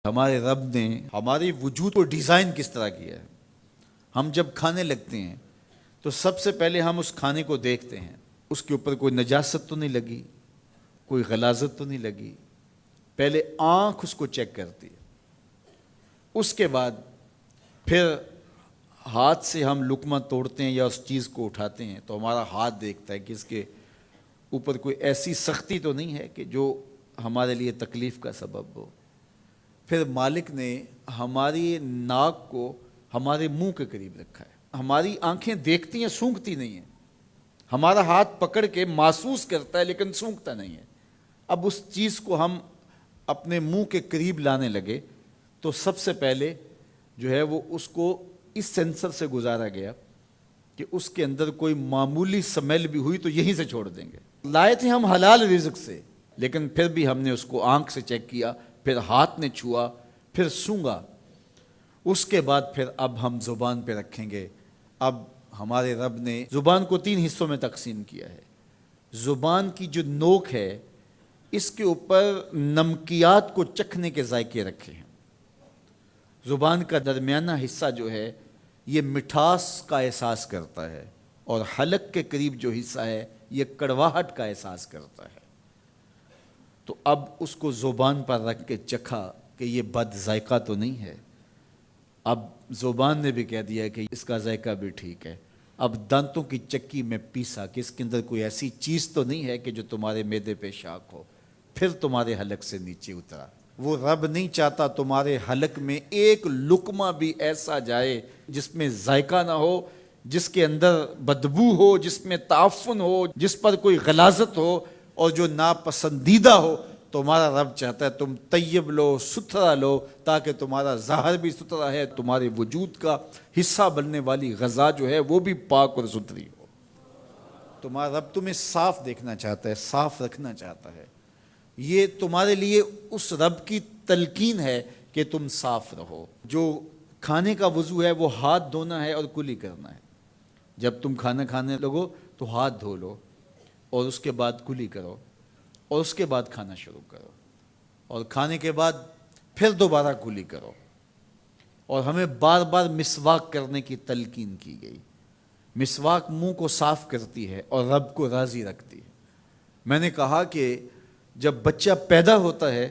ہمارے رب نے ہمارے وجود کو ڈیزائن کس طرح کیا ہے۔ ہم جب کھانے لگتے ہیں تو سب سے پہلے ہم اس کھانے کو دیکھتے ہیں، اس کے اوپر کوئی نجاست تو نہیں لگی، کوئی غلاظت تو نہیں لگی۔ پہلے آنکھ اس کو چیک کرتی ہے، اس کے بعد پھر ہاتھ سے ہم لقمہ توڑتے ہیں یا اس چیز کو اٹھاتے ہیں تو ہمارا ہاتھ دیکھتا ہے کہ اس کے اوپر کوئی ایسی سختی تو نہیں ہے کہ جو ہمارے لیے تکلیف کا سبب ہو۔ پھر مالک نے ہماری ناک کو ہمارے منہ کے قریب رکھا ہے۔ ہماری آنکھیں دیکھتی ہیں، سونگھتی نہیں ہیں۔ ہمارا ہاتھ پکڑ کے محسوس کرتا ہے لیکن سونگھتا نہیں ہے۔ اب اس چیز کو ہم اپنے منہ کے قریب لانے لگے تو سب سے پہلے جو ہے وہ اس کو اس سینسر سے گزارا گیا کہ اس کے اندر کوئی معمولی سمیل بھی ہوئی تو یہیں سے چھوڑ دیں گے۔ لائے تھے ہم حلال رزق سے، لیکن پھر بھی ہم نے اس کو آنکھ سے چیک کیا، پھر ہاتھ نے چھوا، پھر سونگا۔ اس کے بعد پھر اب ہم زبان پہ رکھیں گے۔ اب ہمارے رب نے زبان کو 3 حصوں میں تقسیم کیا ہے۔ زبان کی جو نوک ہے اس کے اوپر نمکیات کو چکھنے کے ذائقے رکھے ہیں۔ زبان کا درمیانہ حصہ جو ہے یہ مٹھاس کا احساس کرتا ہے، اور حلق کے قریب جو حصہ ہے یہ کڑواہٹ کا احساس کرتا ہے۔ تو اب اس کو زبان پر رکھ کے چکھا کہ یہ بد ذائقہ تو نہیں ہے۔ اب زبان نے بھی کہہ دیا کہ اس کا ذائقہ بھی ٹھیک ہے۔ اب دانتوں کی چکی میں پیسا کہ اس کے اندر کوئی ایسی چیز تو نہیں ہے کہ جو تمہارے معدے پہ شاک ہو، پھر تمہارے حلق سے نیچے اترا۔ وہ رب نہیں چاہتا تمہارے حلق میں ایک لقمہ بھی ایسا جائے جس میں ذائقہ نہ ہو، جس کے اندر بدبو ہو، جس میں تعفن ہو، جس پر کوئی غلاظت ہو اور جو ناپسندیدہ ہو۔ تمہارا رب چاہتا ہے تم طیب لو، ستھرا لو، تاکہ تمہارا ظاہر بھی ستھرا ہے، تمہارے وجود کا حصہ بننے والی غذا جو ہے وہ بھی پاک اور ستھری ہو۔ تمہارا رب تمہیں صاف دیکھنا چاہتا ہے، صاف رکھنا چاہتا ہے۔ یہ تمہارے لیے اس رب کی تلقین ہے کہ تم صاف رہو۔ جو کھانے کا وضو ہے وہ ہاتھ دھونا ہے اور کلی کرنا ہے۔ جب تم کھانا کھانے لگو تو ہاتھ دھو لو اور اس کے بعد کلی کرو، اور اس کے بعد کھانا شروع کرو، اور کھانے کے بعد پھر دوبارہ کلی کرو۔ اور ہمیں بار بار مسواک کرنے کی تلقین کی گئی۔ مسواک منہ کو صاف کرتی ہے اور رب کو راضی رکھتی ہے۔ میں نے کہا کہ جب بچہ پیدا ہوتا ہے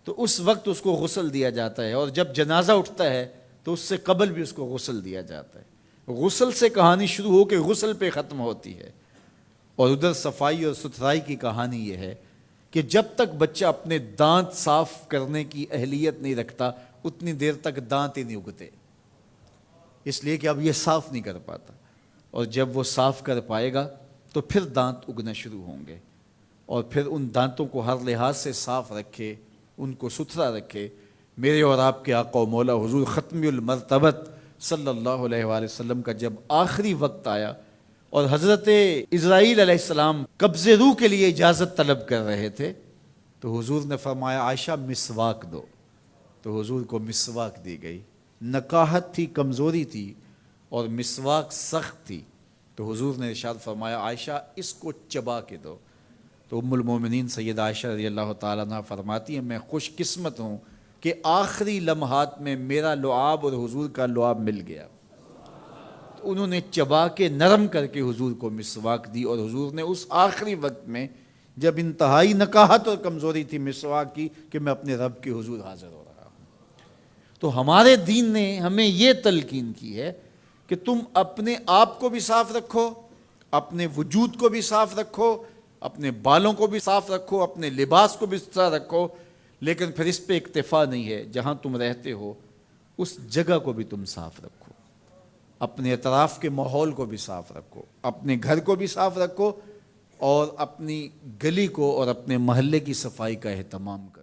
تو اس وقت اس کو غسل دیا جاتا ہے، اور جب جنازہ اٹھتا ہے تو اس سے قبل بھی اس کو غسل دیا جاتا ہے۔ غسل سے کہانی شروع ہو کے غسل پہ ختم ہوتی ہے۔ اور ادھر صفائی اور ستھرائی کی کہانی یہ ہے کہ جب تک بچہ اپنے دانت صاف کرنے کی اہلیت نہیں رکھتا اتنی دیر تک دانت ہی نہیں اگتے، اس لیے کہ اب یہ صاف نہیں کر پاتا، اور جب وہ صاف کر پائے گا تو پھر دانت اگنا شروع ہوں گے، اور پھر ان دانتوں کو ہر لحاظ سے صاف رکھے، ان کو ستھرا رکھے۔ میرے اور آپ کے آقا و مولا حضور ختم المرتبت صلی اللہ علیہ وآلہ وسلم کا جب آخری وقت آیا اور حضرت اسرائیل علیہ السلام قبض روح کے لیے اجازت طلب کر رہے تھے تو حضور نے فرمایا عائشہ مسواک دو، تو حضور کو مسواک دی گئی۔ نکاحت تھی، کمزوری تھی، اور مسواک سخت تھی، تو حضور نے ارشاد فرمایا عائشہ اس کو چبا کے دو۔ تو ام المومنین سیدہ عائشہ رضی اللہ تعالیٰ عنہ فرماتی ہیں میں خوش قسمت ہوں کہ آخری لمحات میں میرا لعاب اور حضور کا لعاب مل گیا۔ انہوں نے چبا کے نرم کر کے حضور کو مسواک دی، اور حضور نے اس آخری وقت میں جب انتہائی نکاحت اور کمزوری تھی مسواک کی کہ میں اپنے رب کے حضور حاضر ہو رہا ہوں۔ تو ہمارے دین نے ہمیں یہ تلقین کی ہے کہ تم اپنے آپ کو بھی صاف رکھو، اپنے وجود کو بھی صاف رکھو، اپنے بالوں کو بھی صاف رکھو، اپنے لباس کو بھی صاف رکھو، لیکن پھر اس پہ اکتفا نہیں ہے۔ جہاں تم رہتے ہو اس جگہ کو بھی تم صاف رکھو، اپنے اطراف کے ماحول کو بھی صاف رکھو، اپنے گھر کو بھی صاف رکھو، اور اپنی گلی کو اور اپنے محلے کی صفائی کا اہتمام کرو۔